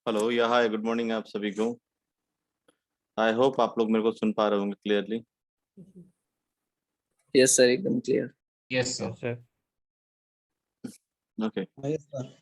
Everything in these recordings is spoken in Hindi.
हेलो या हाय गुड मॉर्निंग आप सभी को। आई होप आप लोग मेरे को सुन पा रहे होंगे क्लियरली। यस सर, एकदम clear. Yes sir. Okay yes sir.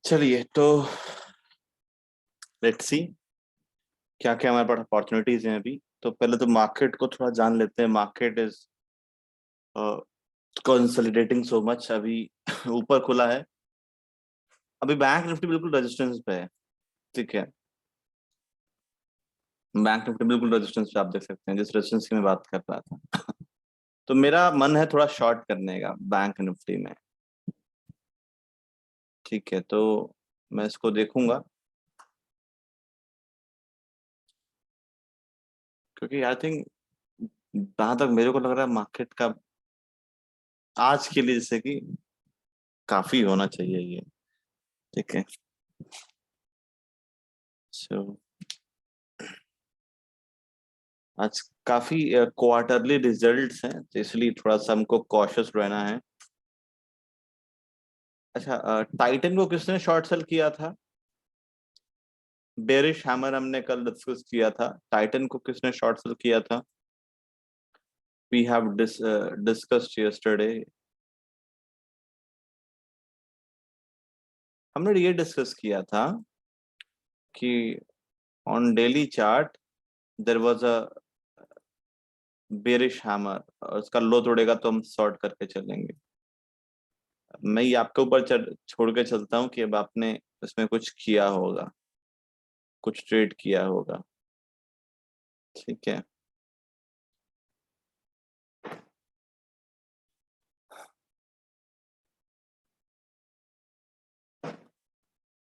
चलिए तो लेट्स सी क्या क्या हमारे पास अपॉर्चुनिटीज हैं अभी। तो पहले तो मार्केट को थोड़ा जान लेते हैं। Market is consolidating so much. अभी ऊपर खुला है। अभी बैंक निफ्टी बिल्कुल रेजिस्टेंस पे है। ठीक है, बैंक निफ्टी बिल्कुल रेजिस्टेंस पे आप देख सकते हैं, जिस रेजिस्टेंस की मैं बात कर रहा था। तो मेरा मन है थोड़ा शॉर्ट करने का बैंक निफ्टी में। ठीक है, तो मैं इसको देखूंगा क्योंकि आई थिंक जहां तक मेरे को लग रहा है मार्केट का आज के लिए जैसे कि काफी होना चाहिए ये। ठीक है, सो आज काफी क्वार्टरली रिजल्ट्स हैं, तो इसलिए थोड़ा सा हमको कॉशियस रहना है। अच्छा, टाइटन को किसने शॉर्ट सेल किया था? बेरिश हैमर हमने कल डिस्कस किया था। टाइटन को किसने शॉर्ट सेल किया था? We have discussed yesterday. हमने ये डिस्कस किया था कि on daily chart there was a bearish hammer, और उसका लो तोड़ेगा तो हम शॉर्ट करके चलेंगे। मैं ये आपके ऊपर छोड़ के चलता हूँ कि अब आपने इसमें कुछ किया होगा, कुछ ट्रेड किया होगा। ठीक है,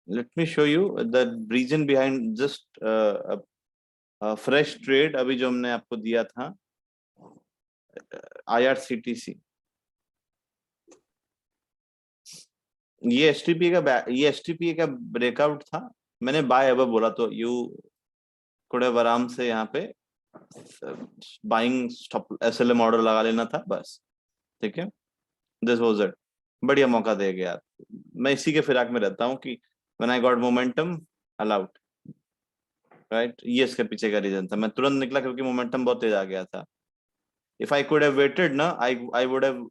let me show you the reason behind just fresh trade अभी जो हमने आपको दिया था IRCTC। ये एसटीपी का ब्रेकआउट था। मैंने बाय अब बोला तो यू कुड हैव आराम से यहाँ पे बाइंग स्टॉप SLM ऑर्डर लगा लेना था बस। ठीक है, दिस वाज इट। बढ़िया मौका दे गया। मैं इसी के फिराक में रहता हूँ कि when I got momentum, allowed, right. ये इसके पीछे का रीजन था, मैं तुरंत निकला क्योंकि मोमेंटम बहुत तेज आ गया था। If I could have waited ना, आई वुड हैव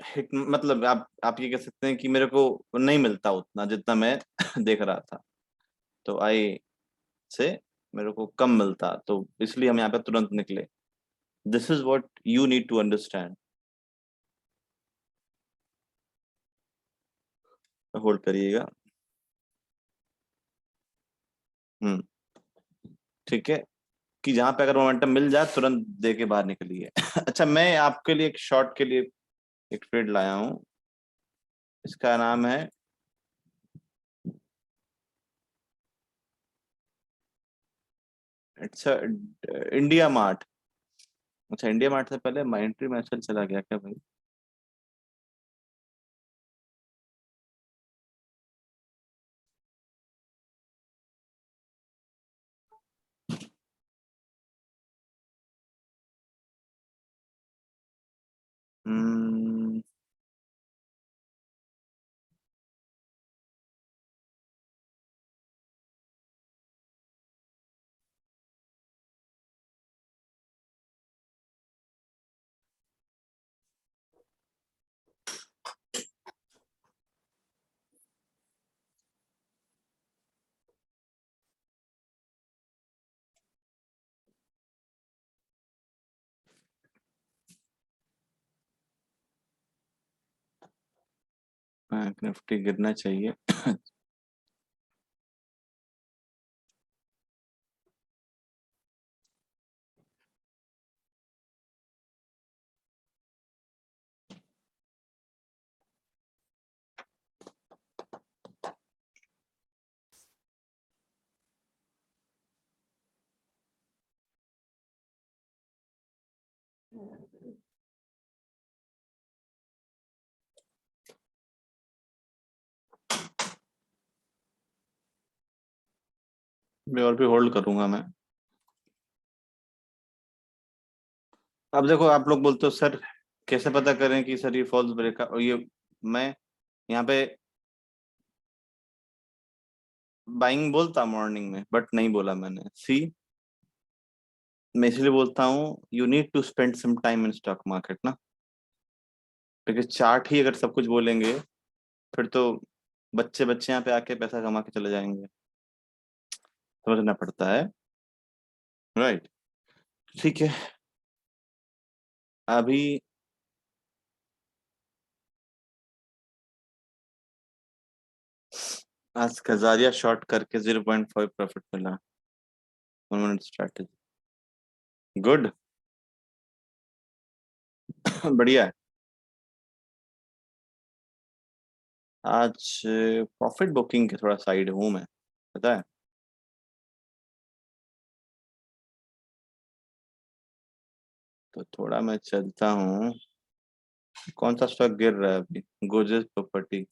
हिट, मतलब आप ये कह सकते हैं कि मेरे को नहीं मिलता उतना जितना मैं देख रहा था, तो आई से मेरे को कम मिलता, तो इसलिए हम यहाँ पे तुरंत निकले। This is what you need to understand. Hold करिएगा। हम्म। ठीक है, कि जहां पे अगर मोमेंटम मिल जाए तुरंत दे के बाहर निकलिए। अच्छा, मैं आपके लिए एक शॉर्ट के लिए एक ट्रेड लाया हूँ। इसका नाम है, इट्स इंडिया मार्ट। अच्छा, इंडिया मार्ट से पहले माइंट्री मैचल चला गया क्या भाई? हम्म। बैंक निफ्टी गिरना चाहिए। मैं और भी होल्ड करूंगा मैं। अब देखो, आप लोग बोलते हो सर कैसे पता करें कि सर ये फॉल्स ब्रेक, और ये मैं यहाँ पे बाइंग बोलता मॉर्निंग में, बट नहीं बोला मैंने। सी, मैं इसलिए बोलता हूँ you need to spend some time in stock market ना, क्योंकि चार्ट ही अगर सब कुछ बोलेंगे फिर तो बच्चे बच्चे यहाँ पे आके पैसा कमा के चले जाएंगे। समझना पड़ता है, राइट। ठीक है। अभी आज खजारिया शॉर्ट करके 0.5 प्रॉफिट मिला। 1 मिनट स्ट्रैटेजी, गुड। बढ़िया है। आज प्रॉफिट बुकिंग के थोड़ा साइड हूँ मैं, पता है। तो थोड़ा मैं चलता हूँ। कौन सा स्टॉक गिर रहा है अभी? गोजेस property.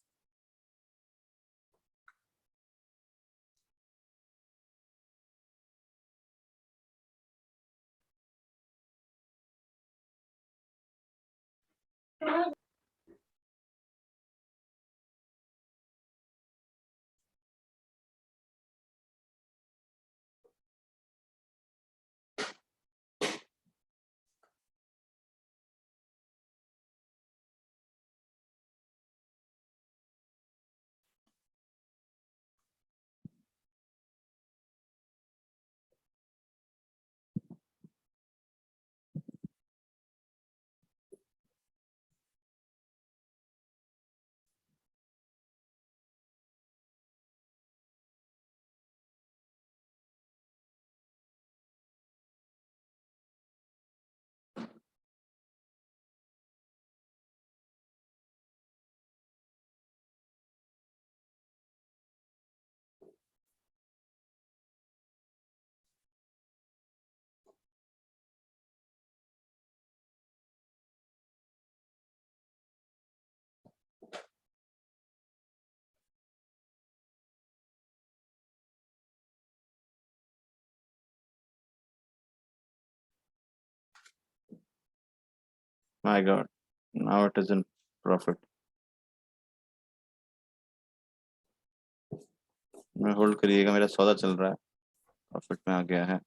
My god, now it is in profit. मैं होल्ड करिएगा, मेरा सौदा चल रहा है, प्रॉफिट में आ गया है।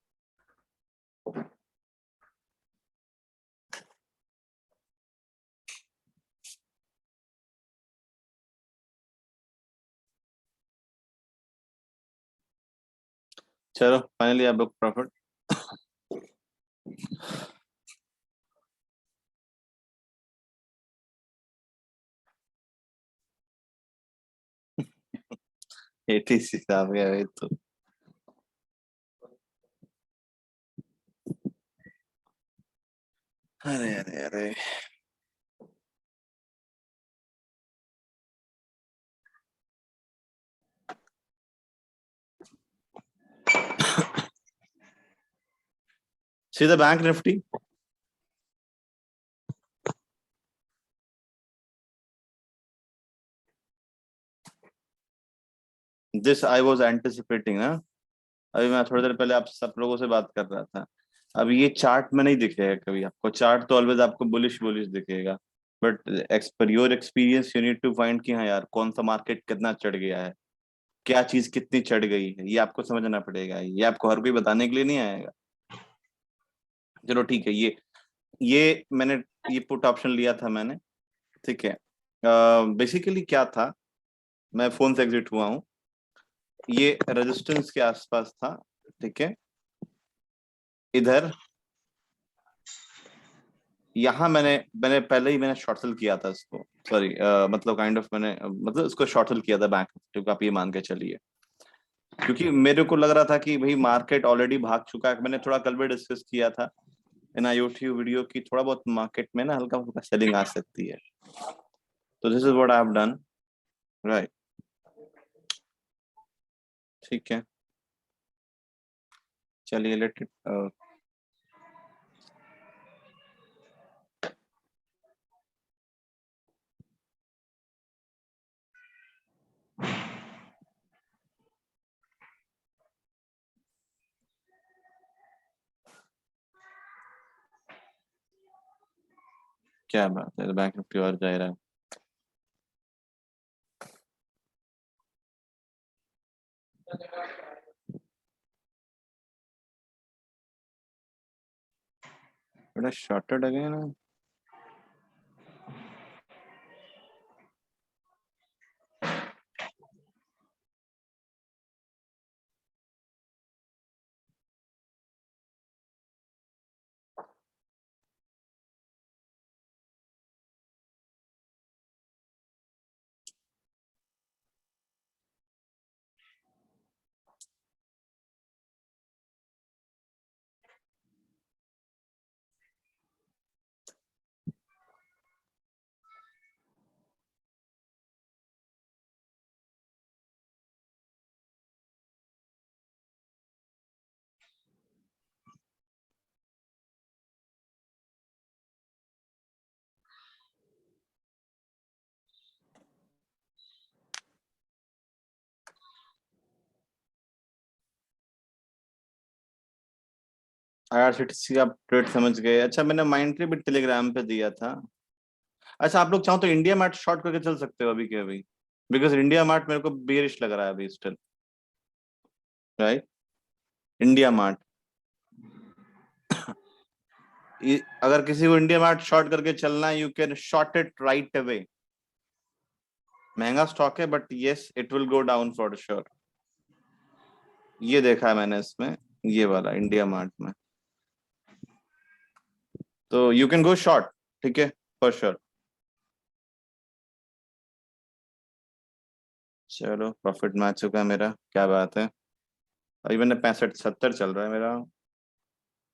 चलो फाइनली आप बुक प्रॉफिट। एटीसी आ गया है तो। अरे अरे अरे, सीधा bank Nifty. This I was anticipating ना। अभी मैं थोड़ी देर पहले आप सब लोगों से बात कर रहा था। अब ये चार्ट में नहीं दिखेगा कभी आपको, चार्ट तो ऑलवेज आपको बुलिश बुलिश दिखेगा, but per your experience you need to find कि हाँ यार कौन सा मार्केट कितना चढ़ गया है, क्या चीज कितनी चढ़ गई है, ये आपको समझना पड़ेगा। ये आपको हर कोई बताने के लिए नहीं आएगा। चलो ठीक है, ये मैंने ये पुट ऑप्शन लिया था मैंने, ठीक है। बेसिकली क्या था, मैं फोन से एग्जिट हुआ हूँ, ये रेजिस्टेंस के आसपास था, ठीक है। इधर यहाँ मैंने मैंने पहले ही मैंने शॉर्ट सेल किया था इसको, सॉरी मतलब काइंड ऑफ मैंने मतलब इसको शॉर्ट सेल किया था बैंक, क्योंकि आप ये मान के चलिए, क्योंकि मेरे को लग रहा था कि भाई मार्केट ऑलरेडी भाग चुका है। मैंने थोड़ा कल भी डिस्कस किया था इन यूट्यूब वीडियो की, थोड़ा बहुत मार्केट में ना हल्का फुल्का सेलिंग आ सकती है। तो this is what I have done, right. ठीक है, चलिए लेट इट। क्या बात है, बैंक निफ्टी और जा रहा है। बड़ा शॉर्टेड अगेन। आईआरसीटीसी आप ट्रेड समझ गए। अच्छा, मैंने माइंट्री भी टेलीग्राम पे दिया था। अच्छा, आप लोग चाहो तो इंडिया मार्ट शॉर्ट करके चल सकते हो अभी के अभी, बिकॉज इंडिया मार्ट मेरे को बेरिश लग रहा है अभी स्टिल, राइट। इंडिया मार्ट, अगर किसी को इंडिया मार्ट शॉर्ट करके चलना है, you can short it right away. महंगा स्टॉक है but yes it will go down for sure. ये देखा है मैंने इसमें, ये वाला इंडिया मार्ट में, तो यू कैन गो शॉर्ट, ठीक है, फॉर श्योर। चलो प्रॉफिट में आ चुका है मेरा, क्या बात है। अभी मैंने 65-70 चल रहा है मेरा,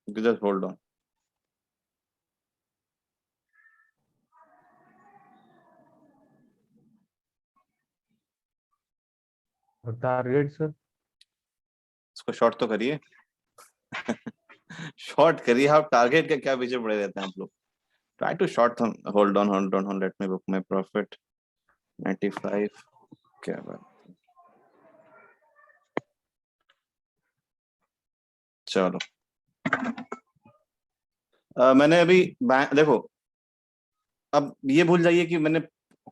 जस्ट होल्ड ऑन। और टारगेट सर? इसको शॉर्ट तो करिए। शॉर्ट करिए आप, टारगेट का क्या पीछे पड़े रहते हैं आप लोग। Try to short, hold on hold on, let me book my profit 95। क्या बात। चलो मैंने अभी बैंक देखो, अब ये भूल जाइए कि मैंने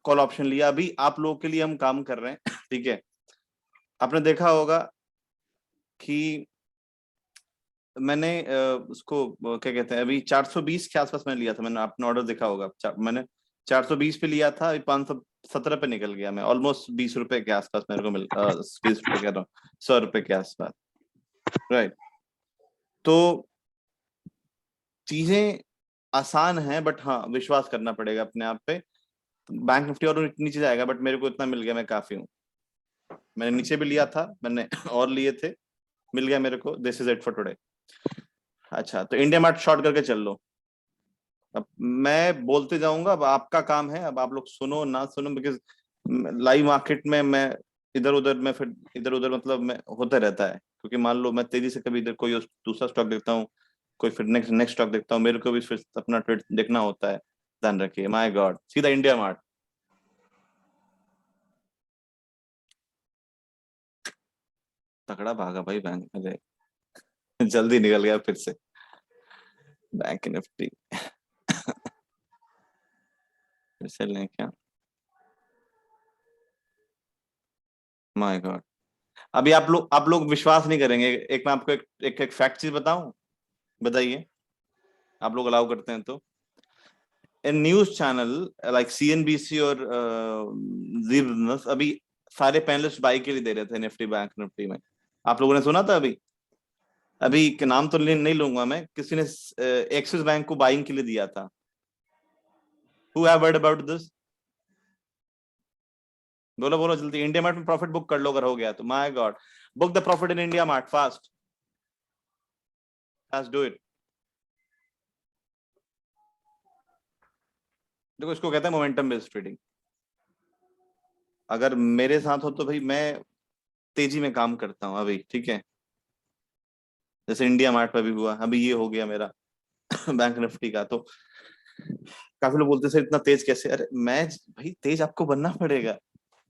कॉल ऑप्शन लिया, अभी आप लोगों के लिए हम काम कर रहे हैं। ठीक है, आपने देखा होगा कि मैंने उसको क्या कहते हैं, अभी 420 के आसपास मैंने लिया था, मैंने आपने ऑर्डर देखा होगा, मैंने 420 पे लिया था, अभी 517 पे निकल गया मैं, ऑलमोस्ट 20 रुपए के आसपास मेरे को 20 रुपए कह रहा हूँ, 100 रुपए के आसपास। राइट, तो चीजें आसान है, बट हाँ विश्वास करना पड़ेगा अपने आप पे। बैंक निफ्टी और नीचे जाएगा, बट मेरे को इतना मिल गया, मैं काफी हूँ। मैंने नीचे भी लिया था, मैंने और लिए थे, मिल गया मेरे को। This is it for today. अच्छा, तो इंडिया मार्ट शॉर्ट करके चल लो। अब मैं बोलते जाऊंगा, अब आपका काम है, अब आप लोग सुनो ना सुनो, बिकॉज लाइव मार्केट में मैं इधर उधर में फिर इधर उधर मतलब मैं होता रहता है, क्योंकि मान लो मैं तेजी से कभी इधर कोई दूसरा स्टॉक देखता हूँ, कोई फिर नेक्स्ट नेक्स्ट स्टॉक देखता हूँ, मेरे को भी फिर अपना ट्रेड देखना होता है। ध्यान रखिए, माय गॉड, सीधा इंडिया मार्ट। तगड़ा भागा भाई बैंक, अरे जल्दी निकल गया फिर से बैंक निफ्टी। फिर से लें क्या? माय गॉड, अभी आप लोग विश्वास नहीं करेंगे, एक मैं आपको एक फैक्ट चीज बताऊं, बताइए, आप लोग अलाउ करते हैं तो। In news channel like CNBC और जी बिजनेस अभी सारे पैनलिस्ट बाई के लिए दे रहे थे निफ्टी, बैंक निफ्टी में। आप लोगों ने सुना था अभी? अभी के नाम तो नहीं लूंगा मैं, किसी ने एक्सिस बैंक को बाइंग के लिए दिया था। Who have heard about this? बोलो बोलो जल्दी, इंडिया मार्ट में प्रॉफिट बुक कर लो अगर हो गया तो। My God, book the profit in India mart fast, fast do it. देखो, इसको कहते हैं मोमेंटम बेस्ड ट्रेडिंग। अगर मेरे साथ हो तो भाई मैं तेजी में काम करता हूँ अभी, ठीक है। जैसे इंडिया मार्ट पे भी हुआ, अभी ये हो गया मेरा बैंक निफ्टी का। तो काफी लोग बोलते सर इतना तेज कैसे, अरे मैं भाई तेज आपको बनना पड़ेगा।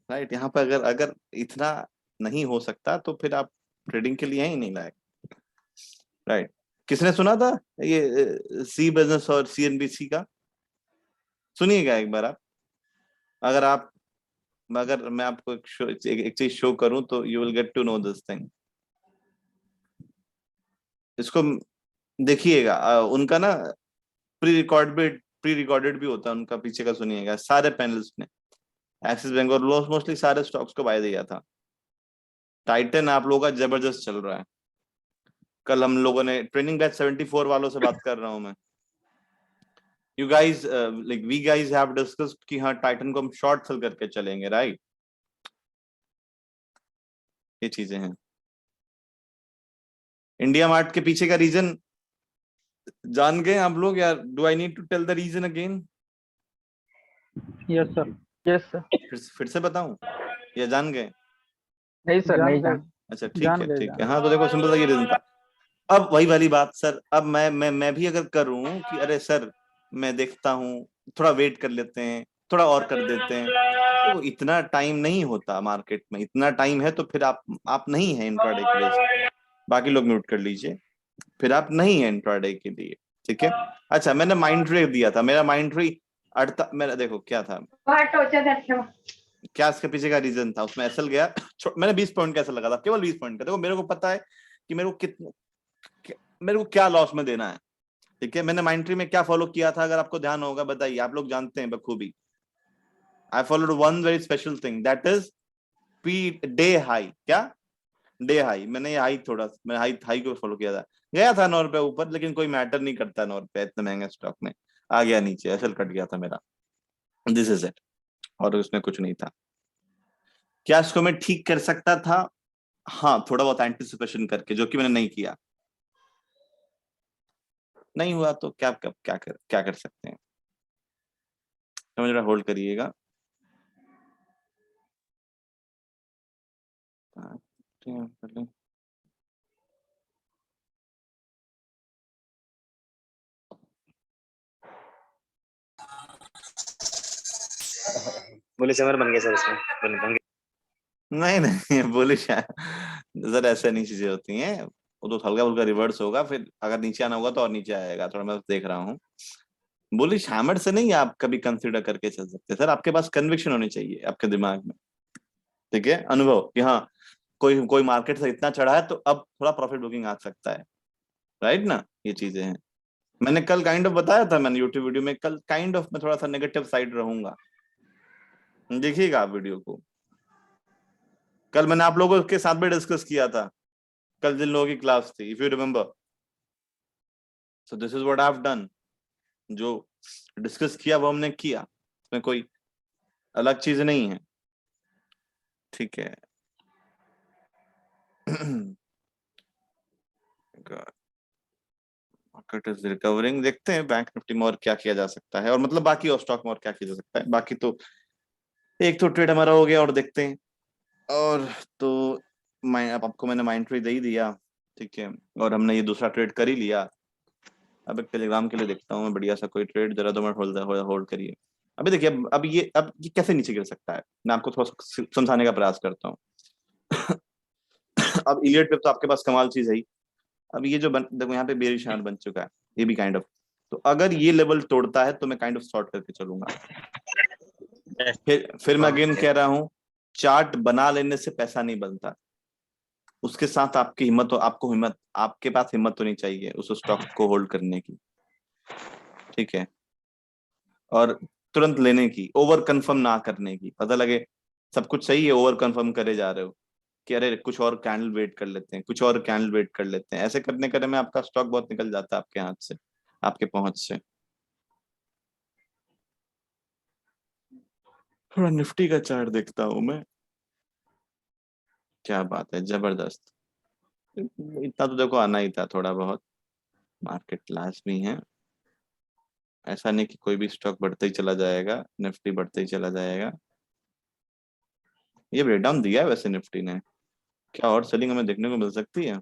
राइट, यहाँ पे अगर अगर इतना नहीं हो सकता तो फिर आप ट्रेडिंग के लिए ही नहीं लायक। राइट, किसने सुना था ये सी बिजनेस और सीएनबीसी का? सुनिएगा एक बार आप, अगर आप, अगर मैं आपको एक चीज शो करूं तो you will get to know this thing. इसको देखिएगा, उनका ना प्री रिकॉर्डेड भी होता है उनका, पीछे का सुनिएगा। सारे पैनलिस्ट ने एक्सिस बैंक और मोस्टली सारे स्टॉक्स को बाय दिया था। टाइटन आप लोगों का जबरदस्त चल रहा है। कल हम लोगों ने ट्रेनिंग बैच 74 वालों से बात कर रहा हूं मैं। You guys like we guys have discussed कि हाँ टाइटन को हम शॉर्ट सेल करके चलेंगे, राइट। ये चीजें हैं। इंडिया मार्ट के पीछे का रीजन जान गए आप लोग, या do I need to tell the reason again? Yes sir. Yes sir. फिर से बताऊं या जान गए? नहीं सर, नहीं जान। अच्छा ठीक जान है गए, ठीक जान है, गए। हाँ तो देखो सिंपल सा ये रीजन था। अब वही वाली बात सर, अब मैं भी अगर करूं कि अरे सर मैं देखता हूँ, थोड़ा वेट कर लेते हैं, थोड़ा और कर देते हैं, तो इतना टाइम नहीं होता मार्केट में। इतना टाइम है तो फिर आप नहीं है इंट्राडे के लिए। बाकी लोग म्यूट कर लीजिए, फिर आप नहीं है इंट्राडे के लिए, ठीक है। अच्छा, मैंने माइंड ट्री दिया था, मेरा माइंड ट्री मेरा देखो क्या था, क्या इसके पीछे का रीजन था। उसमें एसएल गया, मैंने 20 पॉइंट का एसएल लगा था, केवल 20 पॉइंट का। देखो मेरे को पता है कि मेरे को क्या लॉस में देना है, ठीक है। मैंने माइंड ट्री में क्या फॉलो किया था, अगर आपको ध्यान होगा बताइए, आप लोग जानते हैं बखूबी। I followed one very special thing, that is P day high. क्या डे हाई? मैंने ये हाई थोड़ा, मैंने हाई हाई को फॉलो किया था। गया था 9 रुपए ऊपर, लेकिन कोई मैटर नहीं करता 9 रुपए इतने महंगे स्टॉक में। आ गया नीचे, एसएल कट गया था मेरा। दिस इज इट, और उसमें कुछ नहीं था। क्या इसको मैं ठीक कर सकता था? हाँ, थोड़ा बहुत एंटिसिपेशन करके, जो कि मैंने नहीं किया। नहीं हुआ तो क्या कर सकते हैं। समझ रहा, होल्ड करिएगा। बोले समर बन गया सर, इसमें बन गया। नहीं नहीं बोले शायद सर, ऐसे नहीं चीजें होती हैं। वो तो हल्का फुल्का रिवर्स होगा, फिर अगर नीचे आना होगा तो और नीचे आएगा, थोड़ा मैं देख रहा हूँ। बुलिश हैमर से नहीं आप कभी कंसिडर करके चल सकते सर, आपके पास कन्विक्शन होनी चाहिए आपके दिमाग में, ठीक है, अनुभव कि हाँ कोई कोई मार्केट से इतना चढ़ा है तो अब थोड़ा प्रॉफिट बुकिंग आ सकता है, राइट ना, ये चीजें हैं। मैंने कल काइंड ऑफ बताया था, मैंने यूट्यूब वीडियो में कल काइंड ऑफ मैं थोड़ा सा नेगेटिव साइड रहूंगा, देखिएगा आप वीडियो को। कल मैंने आप लोगों के साथ भी डिस्कस किया था, कल जिन लोगों की क्लास थी, if you remember. So this is what I have done, जो डिस्कस किया वो हमने किया, इसमें कोई अलग चीज नहीं है, ठीक है। मार्केट इज रिकवरिंग, देखते हैं बैंक निफ्टी में और क्या किया जा सकता है, और मतलब बाकी और स्टॉक में और क्या किया जा सकता है। बाकी तो एक तो ट्रेड हमारा हो गया, और देखते हैं, और तो मैं अब आपको मैंने माइंड ट्री दे ही दिया, ठीक है, और हमने ये दूसरा ट्रेड कर ही लिया। अब एक टेलीग्राम के लिए देखता हूँ मैं बढ़िया सा कोई ट्रेड, जरा 2 मिनट होल्ड करिए। अभी देखिए, अब ये कैसे नीचे गिर सकता है, मैं आपको थोड़ा समझाने का प्रयास करता हूँ। अब इलियट पे तो आपके पास कमाल चीज है ही। अब ये जो देखो यहाँ पे बेरिश हैंड बन चुका है, ये भी काइंड ऑफ, तो अगर ये लेवल तोड़ता है तो मैं काइंड ऑफ शॉर्ट करके चलूंगा। फिर मैं अगेन कह रहा हूँ, चार्ट बना लेने से पैसा नहीं बनता, उसके साथ आपकी हिम्मत, आपको हिम्मत, आपके पास हिम्मत होनी चाहिए उस स्टॉक को होल्ड करने की, ठीक है, और तुरंत लेने की, ओवर कंफर्म ना करने की। पता लगे सब कुछ सही है, ओवर कंफर्म करे जा रहे हो कि अरे कुछ और कैंडल वेट कर लेते हैं, कुछ और कैंडल वेट कर लेते हैं, ऐसे करने करने में आपका स्टॉक बहुत निकल जाता है आपके हाथ से, आपके पहुंच से। थोड़ा निफ्टी का चार्ट देखता हूं मैं, क्या बात है, जबरदस्त। इतना तो देखो आना ही था थोड़ा बहुत, मार्केट लाजमी है, ऐसा नहीं कि कोई भी स्टॉक बढ़ते ही चला जाएगा, निफ्टी बढ़ते ही चला जाएगा। ये ब्रेकडाउन दिया है वैसे निफ्टी ने, क्या और सेलिंग हमें देखने को मिल सकती है?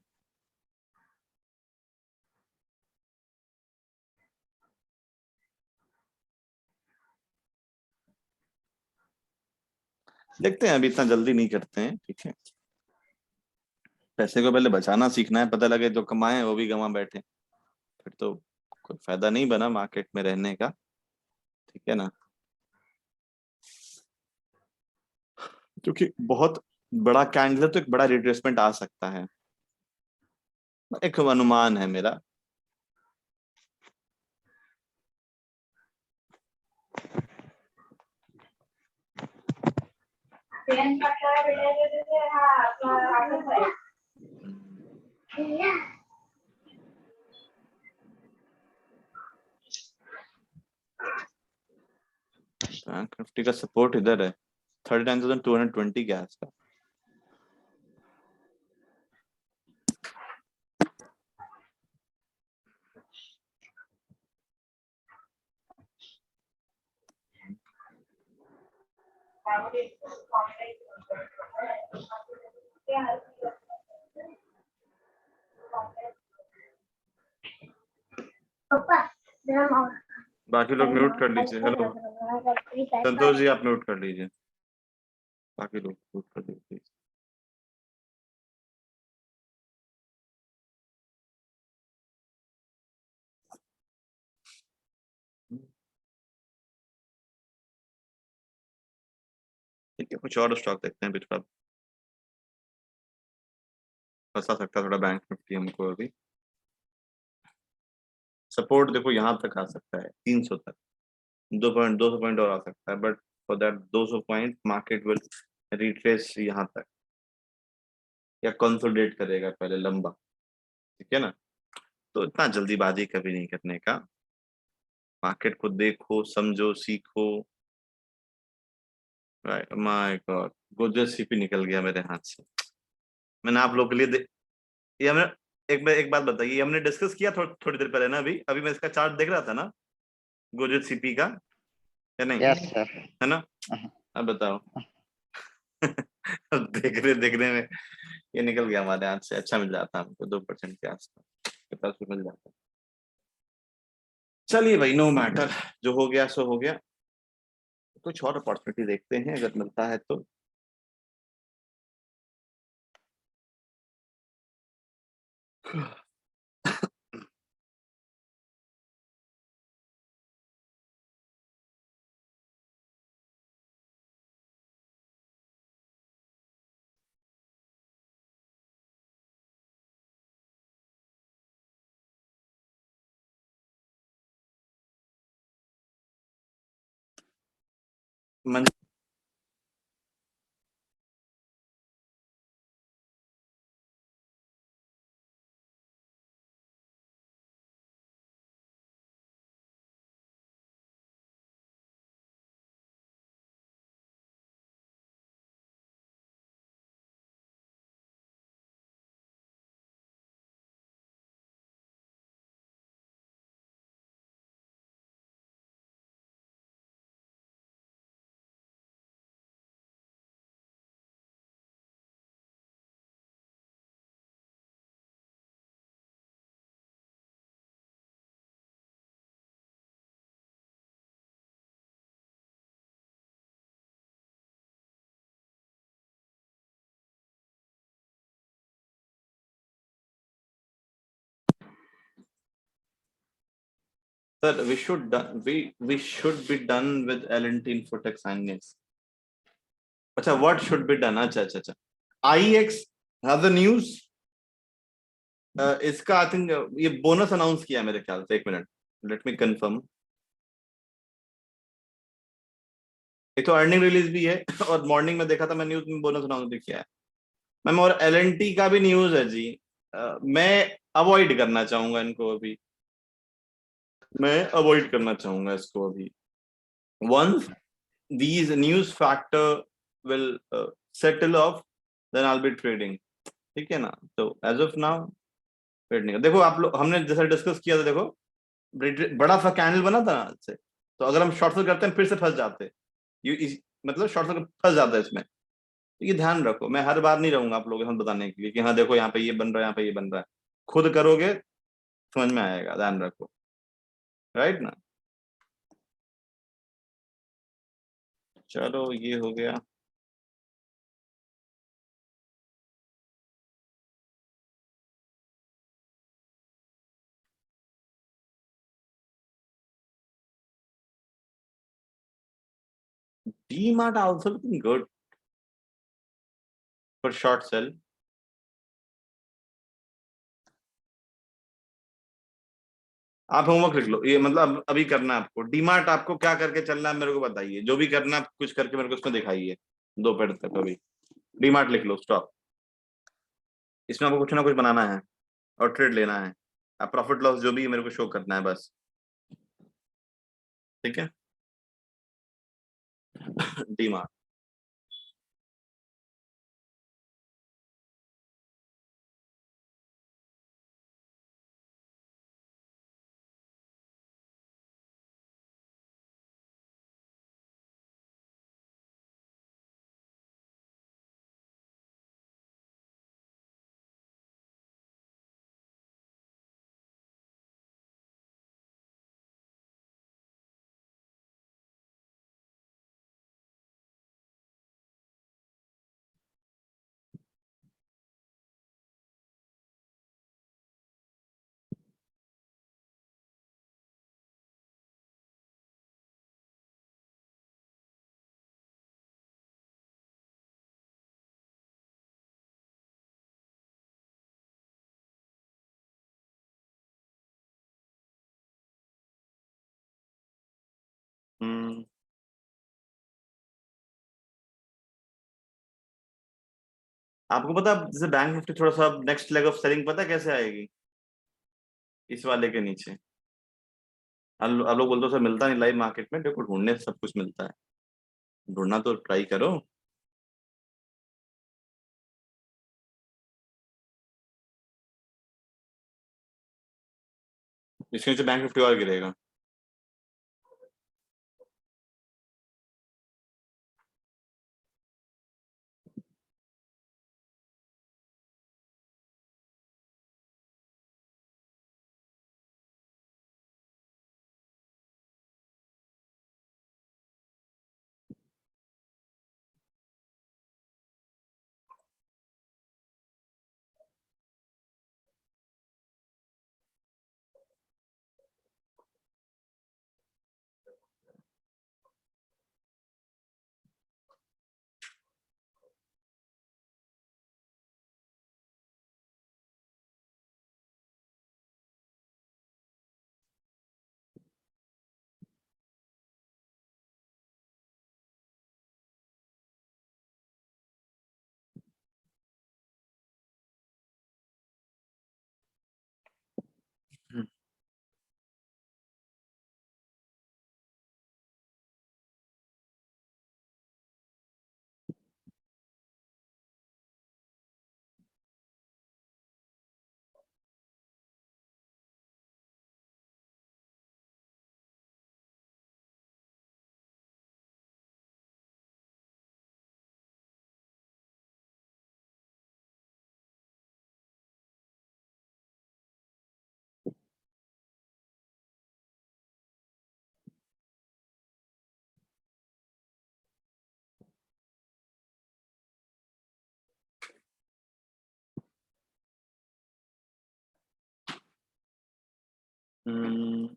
देखते हैं, अभी इतना जल्दी नहीं करते हैं, ठीक है, पैसे को पहले बचाना सीखना है, पता लगे जो कमाए वो भी गंवा बैठे, फिर तो कोई फायदा नहीं बना मार्केट में रहने का, ठीक है ना, क्योंकि बहुत बड़ा कैंडल है तो एक बड़ा रिट्रेसमेंट आ सकता है, एक अनुमान है मेरा। बैंक निफ्टी का सपोर्ट इधर है 39,220 के आसपास। बाकी लोग म्यूट कर लीजिए, हेलो संतोष जी आप म्यूट कर लीजिए, बाकी लोग म्यूट कर लीजिए। ठीक है, कुछ और स्टॉक देखते हैं, थोड़ा फंसा सकता है थोड़ा बैंक निफ्टी हमको अभी। सपोर्ट देखो यहाँ तक आ सकता है 300 तक, 200 पॉइंट और आ सकता है, but for that 200 point market will retrace यहाँ तक, या कंसोलिडेट करेगा पहले लंबा, ठीक है ना, तो इतना जल्दीबाजी कभी नहीं करने का, मार्केट को देखो, समझो, सीखो। माय गॉड, गोदरेज सीपी निकल गया मेरे हाथ से। मैंने आप लोग के लिए ये हमने एक बात बताइए, ये हमने डिस्कस किया थोड़ी देर पहले ना, अभी अभी मैं इसका चार्ट देख रहा था ना, गोदरेज सीपी का, है नहीं? Yes sir. है ना? अब बताओ। देखने में ये निकल गया हमारे हाथ से, अच्छा मिल जाता हमको 2% के आसपास, 50 मिल जाता। चलिए भाई, नो मैटर, जो हो गया सो हो गया, कुछ और अपॉर्चुनिटी देखते हैं अगर मिलता है तो। मन sir we should be done with L&T Infotech Finance. अच्छा, what should be done? अच्छा अच्छा अच्छा, IEX has the news. इसका आई थिंक ये बोनस अनाउंस किया है मेरे ख्याल से, 1 मिनट, लेट मी कंफर्म। ये तो अर्निंग रिलीज भी है और मॉर्निंग में देखा था मैं न्यूज में, बोनस अनाउंस भी किया है मैम। और L&T का भी न्यूज है जी। मैं अवॉइड करना चाहूंगा इनको अभी, मैं अवॉइड करना चाहूंगा इसको अभी। Once these news factor will settle off, then I'll be trading, ठीक है ना। तो एज ऑफ नाउ ट्रेड नहीं कर। देखो आप लोग, हमने जैसा डिस्कस किया था, देखो बड़ा सा कैंडल बना था ना से, तो अगर हम शॉर्ट सेल करते हैं फिर से फंस जाते हैं। मतलब शॉर्ट सेल फंस जाता है इसमें। तो ये ध्यान रखो, मैं हर बार नहीं रहूंगा आप लोगों के साथ बताने के लिए कि हाँ देखो यहाँ पे ये बन रहा है, यहाँ पे ये बन रहा है। खुद करोगे समझ में आएगा, ध्यान रखो, राइट ना। चलो ये हो गया। DMart also looking good for short sell. आप होमवर्क लिख लो, ये मतलब अभी करना है आपको। डीमार्ट आपको क्या करके चलना है मेरे को बताइए, जो भी करना है कुछ करके मेरे को उसमें दिखाइए दोपहर तक। अभी डीमार्ट लिख लो, स्टॉक। इसमें आपको कुछ ना कुछ बनाना है और ट्रेड लेना है। आप प्रॉफिट लॉस जो भी है मेरे को शो करना है बस, ठीक है। डीमार्ट आपको पता है, जैसे बैंक निफ्टी थोड़ा सा नेक्स्ट लेग ऑफ सेलिंग पता है कैसे आएगी? इस वाले के नीचे। आप लोग बोलते हो सर मिलता नहीं लाइव मार्केट में, देखो ढूंढने से सब कुछ मिलता है, ढूंढना तो ट्राई करो। इसके नीचे बैंक निफ्टी और गिरेगा। हम्म,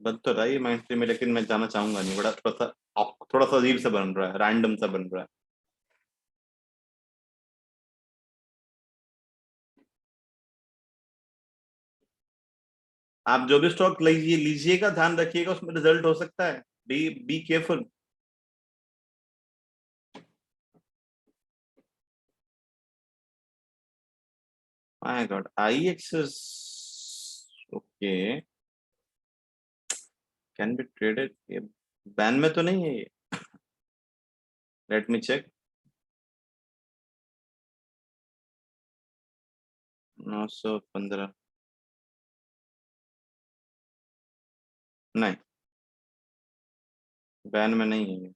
बन तो रहा है माइंड स्ट्रीम में, लेकिन मैं जाना चाहूंगा नहीं, बड़ा थोड़ा सा अजीब सा बन रहा है, रैंडम सा बन रहा है। आप जो भी स्टॉक लीजिएगा, ध्यान रखिएगा उसमें रिजल्ट हो सकता है। Be careful. My God, IEX okay, can be traded, ये बैन में तो नहीं है ये? Let me check. 915 नहीं, बैन में नहीं है ये।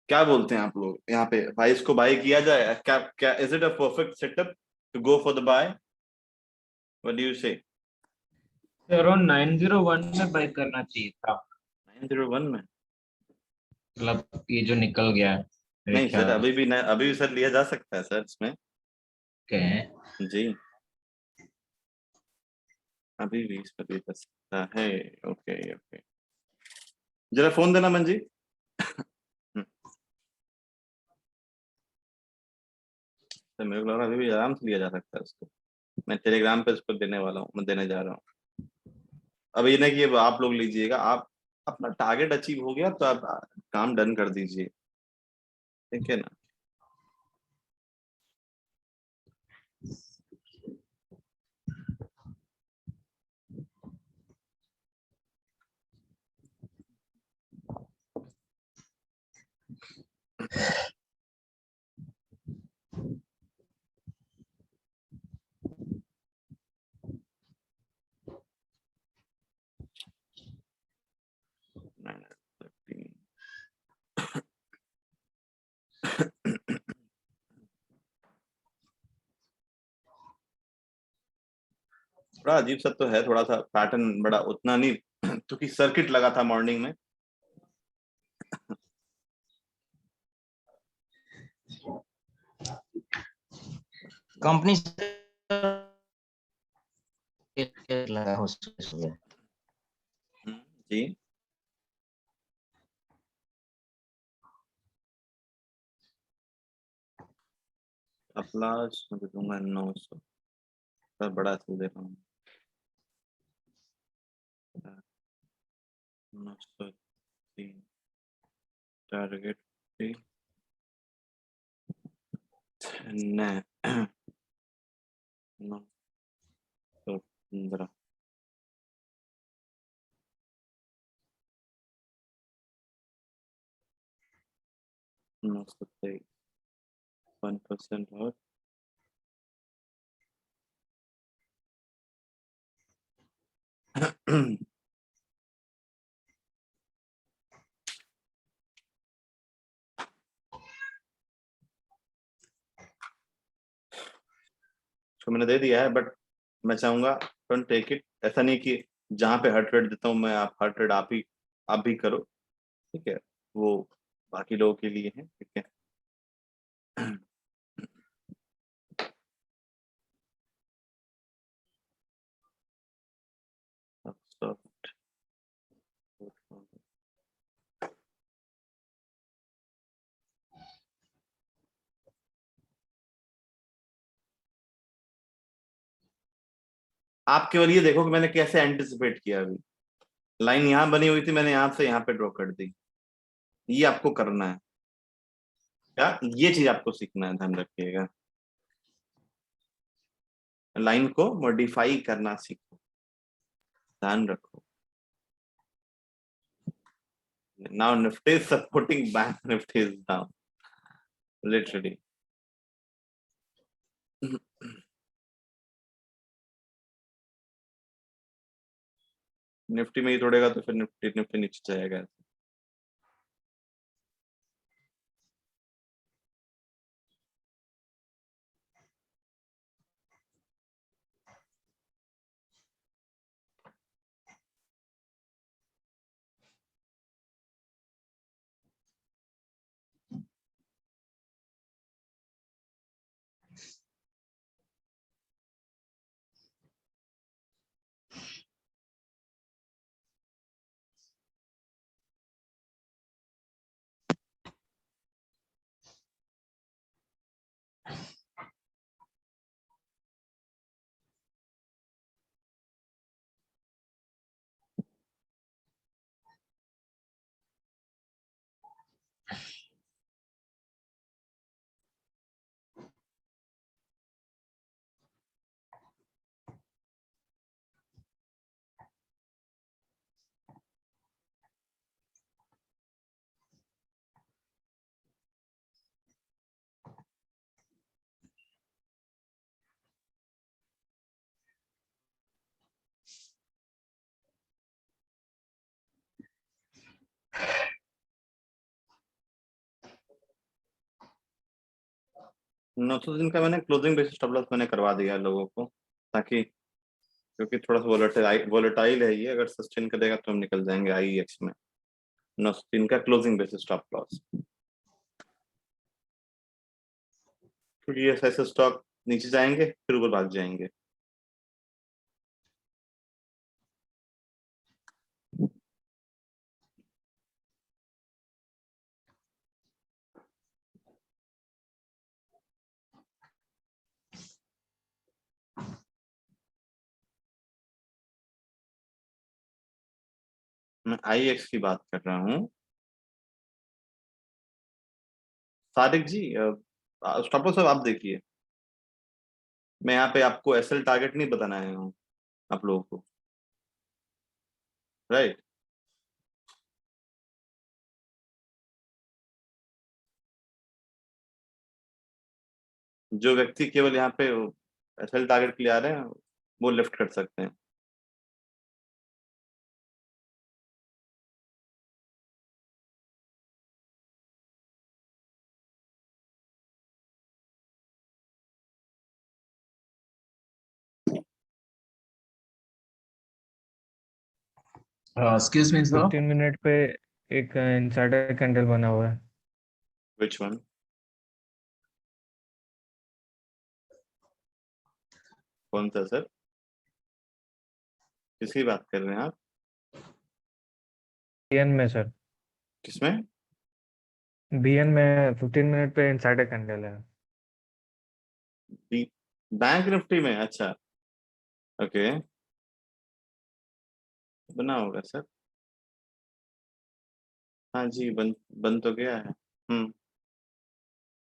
क्या बोलते हैं आप लोग यहाँ पे, भाई इसको बाय किया जाए क्या? क्या is it a perfect setup to go for the buy? What do you say? Around 901 में बाय करना चाहिए था, 901 में? मतलब ये जो निकल गया है मेरे नहीं सर, ख्याल अभी भी नहीं, अभी भी सर लिया जा सकता है सर इसमें। के। जी, अभी भी इस पर लिया जा सकता है। ओके ओके, जरा फोन देना मंजी। तो मेरे को लग रहा है अभी भी आराम से लिया जा सकता है उसको। मैं टेलीग्राम पे उसको देने वाला हूँ, मैं देने जा रहा हूँ। अब ये नहीं कि अब आप लोग लीजिएगा, आप अपना टारगेट अचीव हो गया तो आप काम डन कर दीजिए, ठीक है ना? बड़ा अजीब सा तो है, थोड़ा सा पैटर्न बड़ा उतना नहीं क्योंकि सर्किट लगा था मॉर्निंग में। कंपनी लगा हो सुबह। जी, अपलाज मैं दे दूंगा 900 पर, बड़ा सा दे रहा हूँ 903 टारगेट 915। 923 1% और तो मैंने दे दिया है, बट मैं चाहूंगा डोंट टेक इट। ऐसा नहीं कि जहां पे हार्ट रेट देता हूँ मैं, आप हार्ट रेट आप भी करो, ठीक है? वो बाकी लोगों के लिए है, ठीक है? Stop. आप केवल ये देखो कि मैंने कैसे एंटिसिपेट किया। अभी लाइन यहाँ बनी हुई थी, मैंने यहाँ से यहाँ पे ड्रॉ कर दी। ये आपको करना है क्या? ये चीज आपको सीखना है, ध्यान रखिएगा। लाइन को मॉडिफाई करना सीखो, ध्यान रखो। Now Nifty is supporting bank, Nifty is down, literally. Nifty में ही तोड़ेगा तो फिर निफ्टी निफ्टी नीचे जाएगा। नौ सौ दिन का मैंने क्लोजिंग बेसिस स्टॉप लॉस मैंने करवा दिया है लोगों को, ताकि क्योंकि थोड़ा सा वोलेटाइल है ये, अगर सस्टेन करेगा तो हम निकल जाएंगे आईएक्स में। 900 दिन का क्लोजिंग बेसिस स्टॉप लॉस, क्योंकि ये ऐसे स्टॉक नीचे जाएंगे फिर ऊपर भाग जाएंगे। मैं आईएक्स की बात कर रहा हूँ। सादिक जी, स्टॉप लॉस आप देखिए, मैं यहाँ पे आपको एसएल टारगेट नहीं बताना है हूँ आप लोगों को, राइट? जो व्यक्ति केवल यहाँ पे एसएल टारगेट के लिए आ रहे हैं वो लिफ्ट कर सकते हैं। Excuse me, sir. 15 मिनट पे एक इनसाइडर कैंडल बना हुआ है। Which one? कौन सा सर? किसकी बात कर रहे हैं आप? बीएन में सर, किसमें? बीएन में 15 मिनट पे इनसाइडर कैंडल है। बैंक निफ्टी में? अच्छा, ओके, बना होगा सर। हाँ जी, बन तो गया है।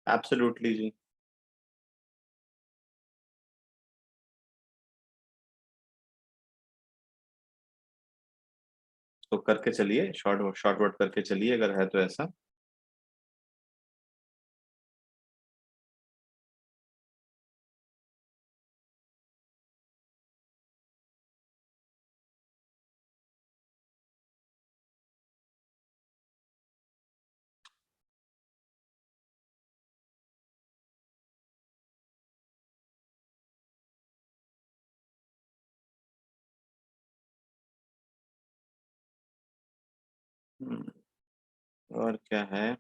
एब्सोल्युटली जी। तो करके चलिए, शॉर्ट शॉर्ट वर्ड करके चलिए अगर है तो ऐसा। और क्या है?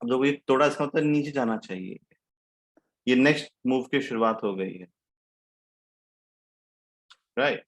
अब जब ये थोड़ा, इसका मतलब नीचे जाना चाहिए। ये नेक्स्ट मूव की शुरुआत हो गई है, राइट?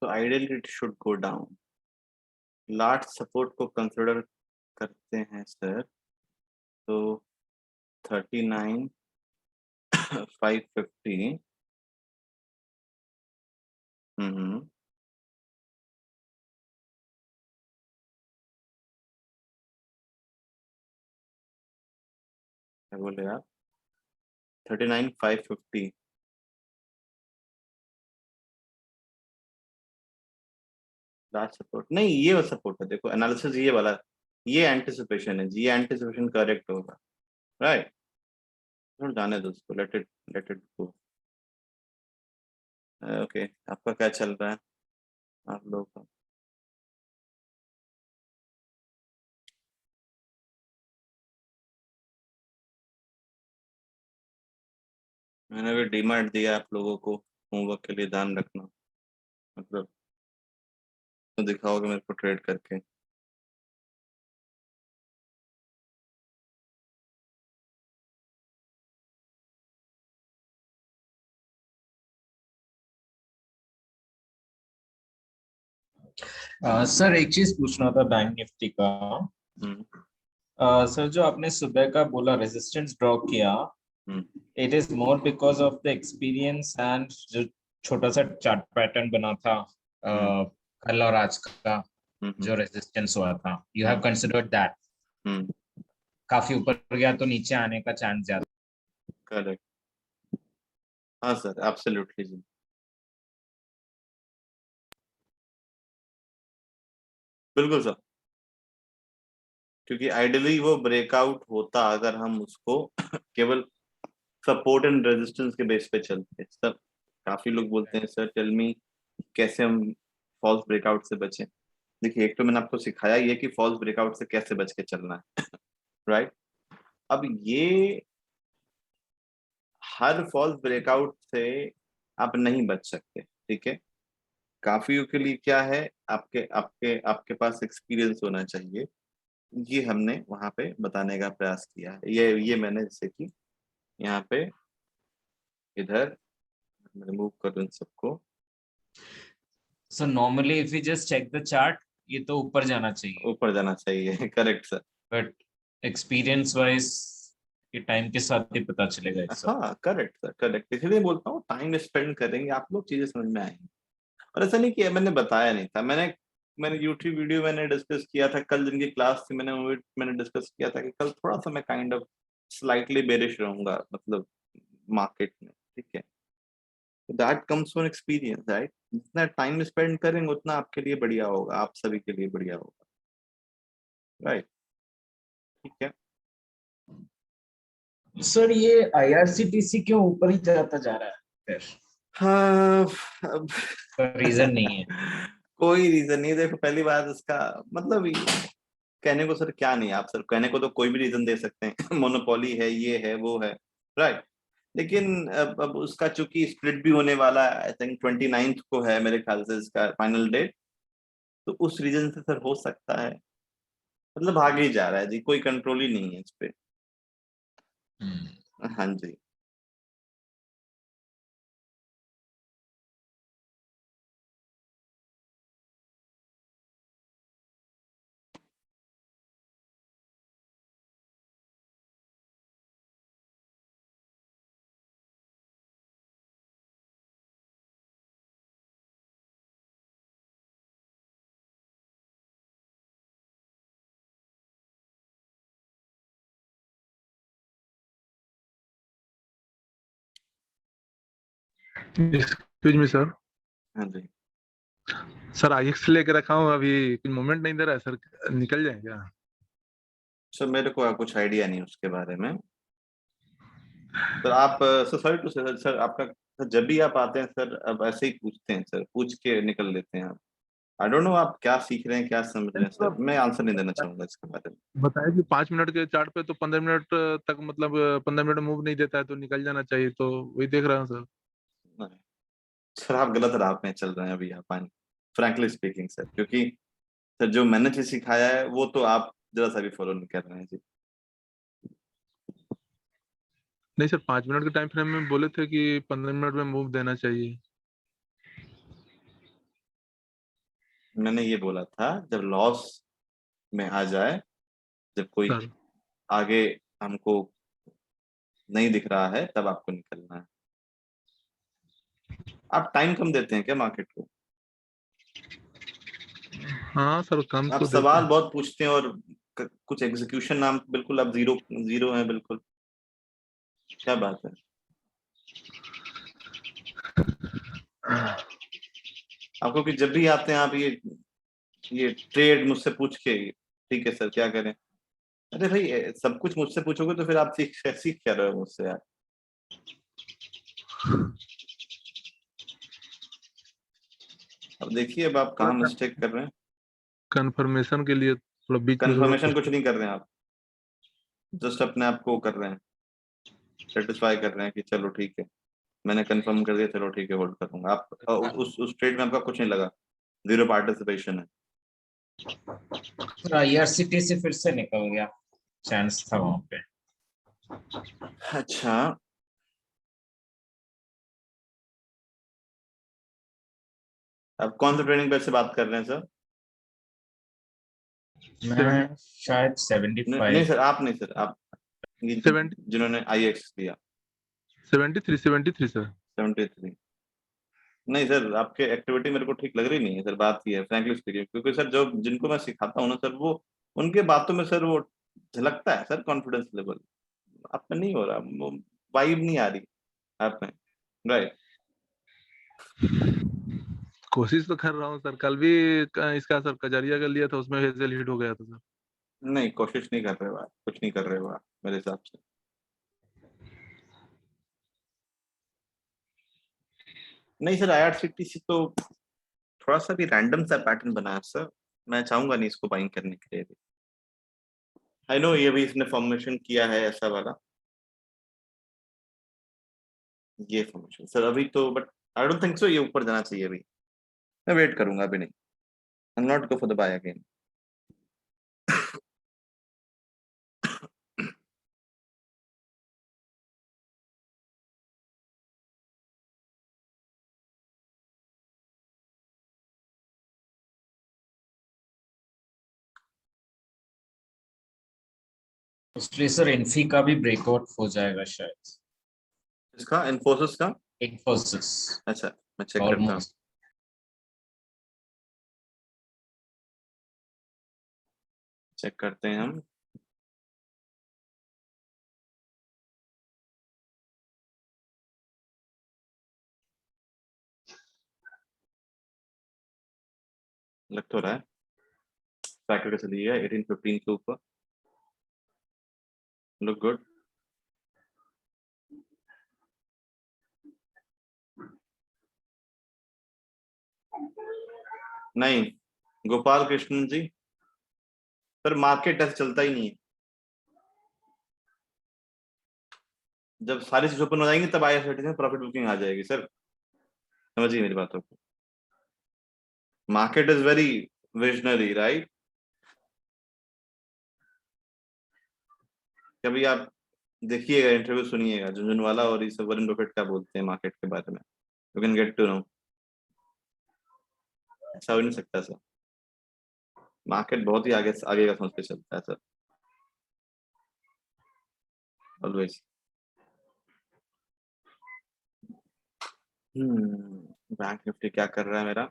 तो ideally it should go down. Last support को कंसिडर करते हैं सर, तो 39,550। हम्म। क्या बोले आप? 39,550। लास्ट सपोर्ट नहीं, ये वाला सपोर्ट है। देखो एनालिसिस ये वाला, ये एंटिसिपेशन है जी, ये एंटिसिपेशन करेक्ट होगा, राइट? जाने दो उसको, लेट इट गो। ओके, आपका क्या चल रहा है आप लोगों का? मैंने भी डिमांड दिया आप लोगों को, होमवर्क के लिए ध्यान रखना, मतलब तो दिखाओगे मेरे को ट्रेड करके। सर एक चीज पूछना था बैंक निफ्टी का। हम्म। सर जो आपने सुबह का बोला रेजिस्टेंस ड्रॉ किया, hmm. It is more because of the experience and जो छोटा सा चार्ट पैटर्न बना था कल और आज का, हम्म। जो रेजिस्टेंस हुआ था, you have hmm. Considered that hmm. काफी ऊपर गया तो नीचे आने का चांस ज्यादा। करेक्ट। हाँ सर, एब्सोल्युटली जी। बिल्कुल सर, क्योंकि आइडियली वो ब्रेकआउट होता अगर हम उसको केवल सपोर्ट एंड रेजिस्टेंस के बेस पे चलते। सर काफी लोग बोलते हैं सर टेल मी कैसे हम फॉल्स ब्रेकआउट से बचें। देखिए, एक तो मैंने आपको सिखाया ये कि फॉल्स ब्रेकआउट से कैसे बच के चलना है, राइट? अब ये हर फॉल्स ब्रेकआउट से आप नहीं बच सकते, ठीक है? काफियों के लिए क्या है, आपके आपके आपके पास एक्सपीरियंस होना चाहिए। ये हमने वहां पे बताने का प्रयास किया है। ये मैंने जैसे कि यहाँ पे इधर रिमूव कर दूं इन सबको। So normally if you just check the chart, ये तो ऊपर जाना चाहिए, ऊपर जाना चाहिए correct sir. But experience wise ये टाइम के साथ ही पता चलेगा इस सब। हाँ करेक्ट सर, करेक्ट। इसलिए बोलता हूँ टाइम स्पेंड करेंगे आप लोग, चीजें समझ में आएंगी। और ऐसा नहीं कि मैंने बताया नहीं था, मैंने मैंने यूट्यूब वीडियो मैंने डिस्कस किया था कल, जिनकी क्लास थी मैंने डिस्कस किया था कि कल थोड़ा सा मैं काइंड ऑफ स्लाइटली बेरिश रहूंगा, मतलब मार्केट में, ठीक है? That comes from experience, right? जितना टाइम स्पेंड करेंगे उतना आपके लिए बढ़िया होगा, आप सभी के लिए बढ़िया होगा, राइट? ठीक है। सर ये आईआरसीटीसी क्यों ऊपर ही जाता जा रहा है फिर? हाँ, अब रीजन नहीं है? कोई रीजन नहीं। देखो पहली बात इसका मतलब कहने को सर क्या नहीं, आप सर कहने को तो कोई भी रीजन दे सकते हैं मोनोपोली है, ये है, वो है, राइट? लेकिन अब उसका चूंकि स्प्लिट भी होने वाला है, आई थिंक 29th को है मेरे ख्याल से इसका फाइनल डेट, तो उस रीजन से सर हो सकता है, मतलब आगे ही जा रहा है जी, कोई कंट्रोल ही नहीं है इस पे। हाँ जी। Excuse me sir. हाँ जी, सर आईएक्स लेके रखा हूँ, अभी कुछ मूवमेंट नहीं दे रहा है सर, निकल जाए क्या? सर मेरे को कुछ आइडिया नहीं उसके बारे में। सर आप sir sorry to sir, sir आपका सर, जब भी आप आते हैं सर अब ऐसे ही पूछते हैं सर, पूछ के निकल लेते हैं आप। आई डोंट नो आप क्या सीख रहे हैं, क्या समझ रहे हैं सर, मैं आंसर नहीं देना चाहूंगा इसके बारे में। बताया कि 5 मिनट के चार्ट पे तो 15 मिनट तक, मतलब 15 मिनट मूव नहीं देता है तो निकल जाना चाहिए, तो वही देख रहा हूँ सर। नहीं, सर आप गलत राह पे चल रहे हैं अभी आप, फ्रैंकली स्पीकिंग सर, क्योंकि सर जो मैंने चीज सिखाया है वो तो आप जरा सा भी फॉलो नहीं कर रहे हैं जी। नहीं सर, 5 मिनट के टाइम फ्रेम में बोले थे कि 15 मिनट में मूव देना चाहिए। मैंने ये बोला था जब लॉस में आ जाए, जब कोई सर आगे हमको नहीं दिख रहा है तब आपको निकलना है। आप टाइम कम देते हैं क्या मार्केट को? हाँ सर, कम आप तो देते सवाल हैं। बहुत पूछते हैं और कुछ एग्जीक्यूशन नाम बिल्कुल आप जीरो जीरो है बिल्कुल, क्या बात है? आपको कि जब भी आते हैं आप ये ट्रेड मुझसे पूछ के, ठीक है सर क्या करें? अरे भाई सब कुछ मुझसे पूछोगे तो फिर आप सीख क्या रहे हो मुझसे यार? अब देखिए अब आप कहाँ मिस्टेक कर रहे हैं। कंफर्मेशन के लिए थोड़ा बीच में थोड़ा कंफर्मेशन कुछ नहीं कर रहे हैं आप, जस्ट अपने आप को कर रहे हैं, सेटिस्फाई कर रहे हैं कि चलो ठीक है मैंने कंफर्म कर दिया, चलो ठीक है होल्ड करूंगा। आप उस ट्रेड में आपका कुछ नहीं लगा, जीरो पार्टिसिपेशन है। आईआरसीटी से फिर से निकल गया, चांस था वहां पे। अच्छा, अब कौन सा ट्रेडिंग पे से बात कर रहे हैं सर? मैं शायद नहीं, नहीं 75। सर आप नहीं सर, आप ये 70 जिन्होंने आई एक्स दिया 73 सर। 73। नहीं सर आपके एक्टिविटी मेरे को ठीक लग रही नहीं है सर, बात ये है फ्रैंकली स्पीकिंग, क्योंकि सर जो जिनको मैं सिखाता हूँ ना सर, वो उनके बातों में सर वो झलकता है सर कॉन्फिडेंस लेवल, आप में नहीं हो रहा, वो वाइब नहीं आ रही आप में, राइट? कोशिश तो कर रहा हूँ सर, कल भी इसका सर कजरिया का लिया था, उसमें हेजल हिट हो गया था सर। नहीं कोशिश नहीं कर रहे हो आप, कुछ नहीं कर रहे हो आप मेरे हिसाब से। नहीं सर आईआरसीटीसी तो थोड़ा सा भी रैंडम सा पैटर्न बना है सर, मैं चाहूंगा नहीं इसको बाइंग करने के लिए भी। आई नो ये भी इसने फॉर्मेशन किया है ऐसा वाला, ये फॉर्मेशन सर अभी तो, but I don't think so ये ऊपर जाना चाहिए अभी, मैं वेट करूंगा अभी नहीं, I am not go for the buy again. इसलिए सर इन्फी का भी ब्रेकआउट हो जाएगा शायद। इसका इन्फोसिस का, इन्फोसिस अच्छा मैं चेक करता हूँ। ऑलमोस्ट। चेक करते हैं हम। लग तो रहा है ट्रैकर कैसे दिया है 1815 के ऊपर, लुक गुड। नहीं गोपाल कृष्णन जी, सर मार्केट ऐसे चलता ही नहीं है, जब सारी चीज ओपन हो जाएंगी तब आईआरसीटीसी में प्रॉफिट बुकिंग आ जाएगी सर, समझिए मेरी बातों को। Market is very visionary right, कभी आप देखिएगा इंटरव्यू सुनिएगा झुंझुनवाला और ये सब, वरुण बफेट क्या बोलते हैं मार्केट के बारे में, you can get to know. ऐसा हो नहीं सकता सर, मार्केट बहुत ही आगे आगे का सोच के चलता है सर, ऑलवेज। बैंक निफ्टी क्या कर रहा है मेरा?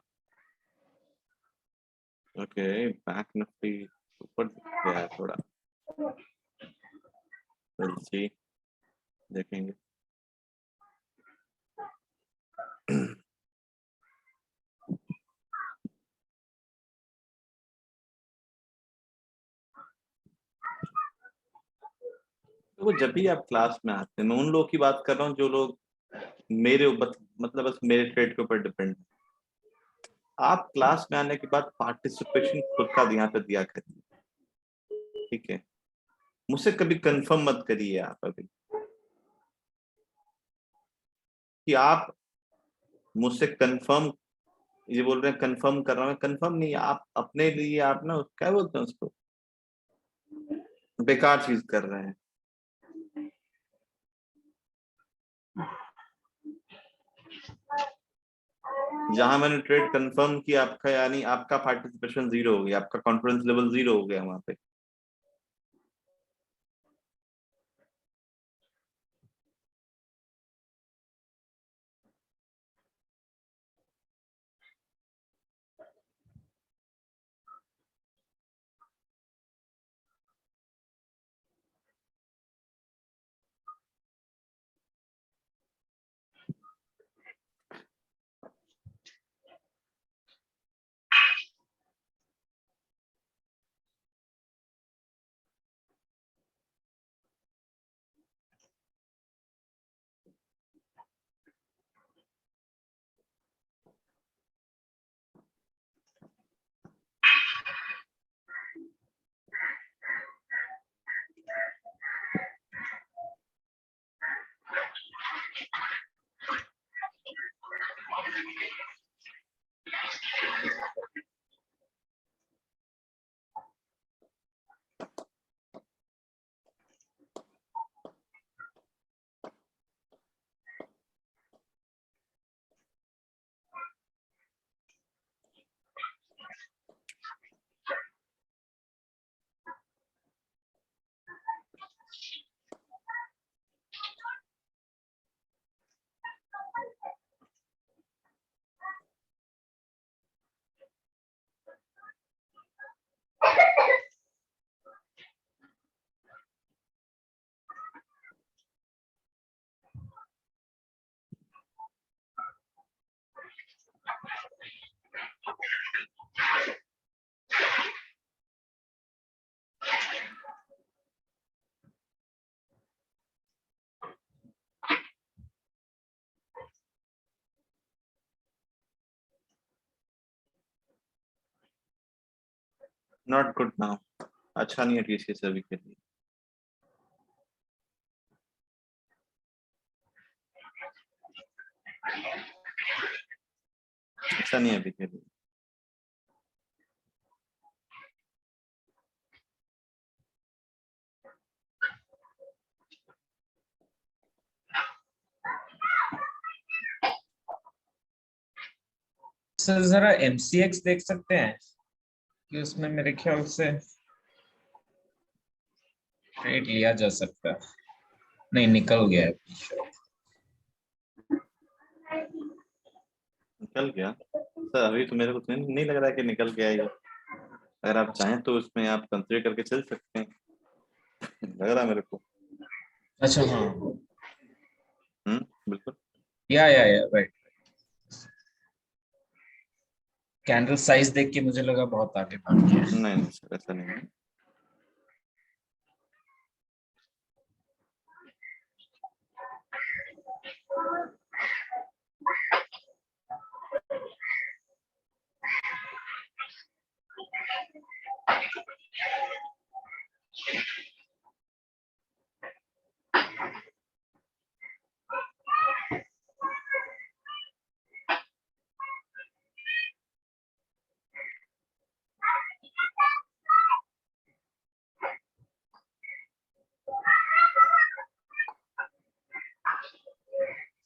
ओके बैंक निफ्टी ऊपर गया है थोड़ा, जी देखेंगे। तो वो जब भी आप क्लास में आते हैं, मैं उन लोगों की बात कर रहा हूँ जो लोग मेरे ऊपर, मतलब बस मेरे ट्रेड के ऊपर डिपेंड है। आप क्लास में आने के बाद पार्टिसिपेशन खुद का यहाँ पे दिया करिए, ठीक है? मुझसे कभी कंफर्म मत करिए आप अभी कि आप मुझसे कंफर्म, ये बोल रहे हैं कंफर्म कर रहा हूँ, कंफर्म नहीं, आप अपने लिए आप ना क्या बोलते हैं उसको, बेकार चीज कर रहे हैं। जहां मैंने ट्रेड कंफर्म किया आपका, यानी आपका पार्टिसिपेशन 0 हो गया, आपका कॉन्फिडेंस लेवल 0 हो गया वहां पे। नॉट गुड नाउ, अच्छा नहीं है टीसीएस अभी के लिए, अच्छा नहीं है अभी के लिए। सर जरा एमसीएक्स देख सकते हैं कि उसमें मेरे ख्याल से ट्रेड लिया जा सकता है। नहीं, निकल गया है पीछे। निकल गया सर? अभी तो मेरे को तो नहीं लग रहा है कि निकल गया है ये। अगर आप चाहें तो उसमें आप कंसिडर करके चल सकते हैं, लग रहा है मेरे को। अच्छा हाँ, बिल्कुल। या राइट। कैंडल साइज देख के मुझे लगा बहुत आगे बढ़ गया। नहीं नहीं सर, ऐसा नहीं है।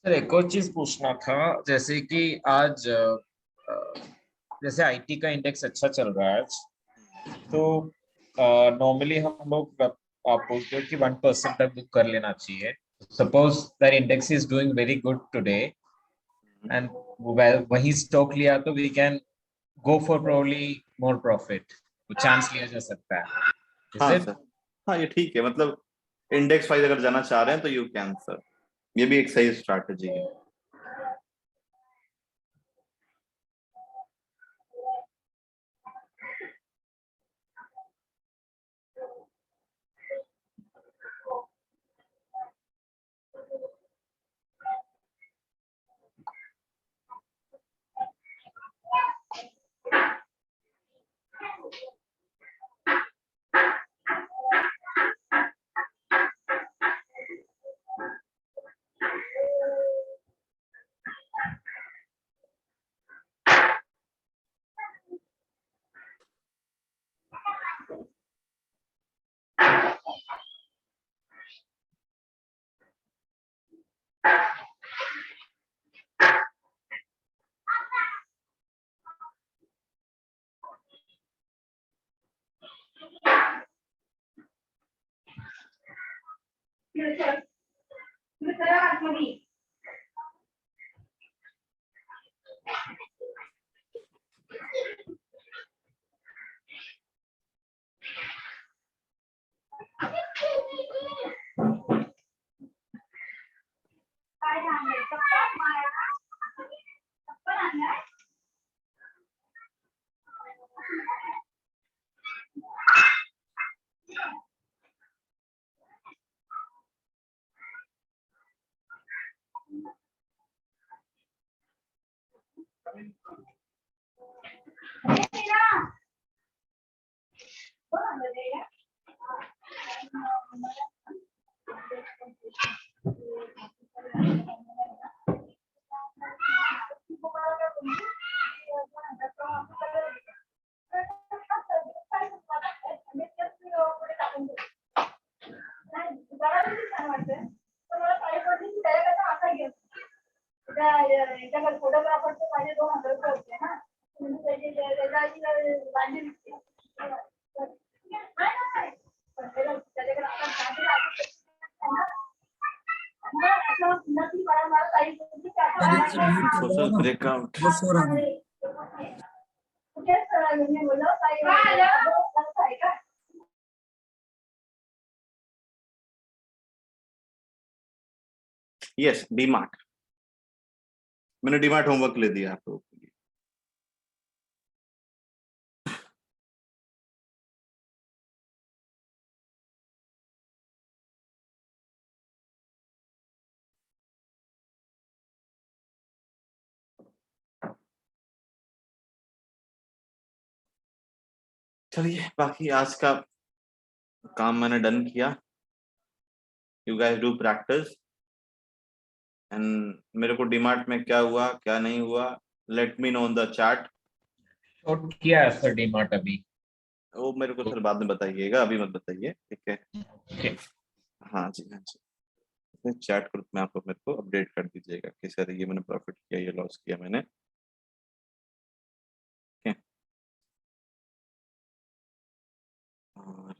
सर एक और चीज पूछना था, जैसे कि आज जैसे आईटी का इंडेक्स अच्छा चल रहा है आज, तो नॉर्मली हम लोग आप बोलते हो कि 1% तक बुक कर लेना चाहिए। Suppose that index is doing very good today and वही स्टॉक लिया तो we can go for probably more profit, chance लिया जा सकता है। इज हाँ इट? सर, हाँ ये ठीक है, मतलब इंडेक्स वाइज अगर जाना चाह रहे हैं तो यू कैन सर, ये भी एक सही स्ट्रैटेजी है। Social breakout. यस, डीमार्ट। मैंने डीमार्ट होमवर्क ले दिया आप लोगों के लिए। चलिए, बाकी आज का काम मैंने डन किया। You guys do practice and मेरे को डीमार्ट में क्या हुआ क्या नहीं हुआ, let me know on the chat. Note किया है सर डीमार्ट अभी। वो मेरे को सर बाद में बताइएगा, अभी मत बताइए, ठीक है? ओके। हाँ जी, हाँ जी। चैट ग्रुप में आप मेरे को अपडेट कर दीजिएगा कि सर ये मैंने प्रॉफिट किया, ये लॉस किया मैंने। ठीक है? और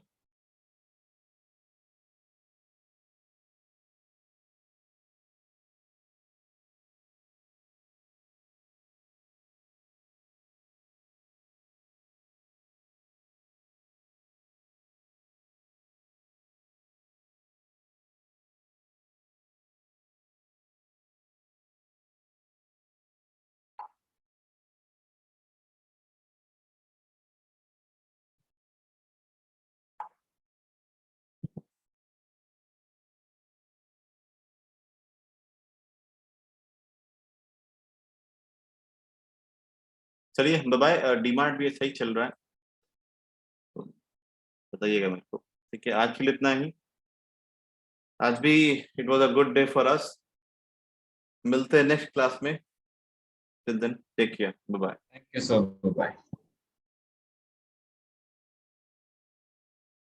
चलिए, बाय बाय। डीमार्ट भी सही चल रहा है, तो बताइएगा मेरे को, ठीक है? आज के लिए इतना ही। आज भी it was a good day for us. मिलते हैं नेक्स्ट क्लास में। Till then take care, bye bye. Thank you sir, bye.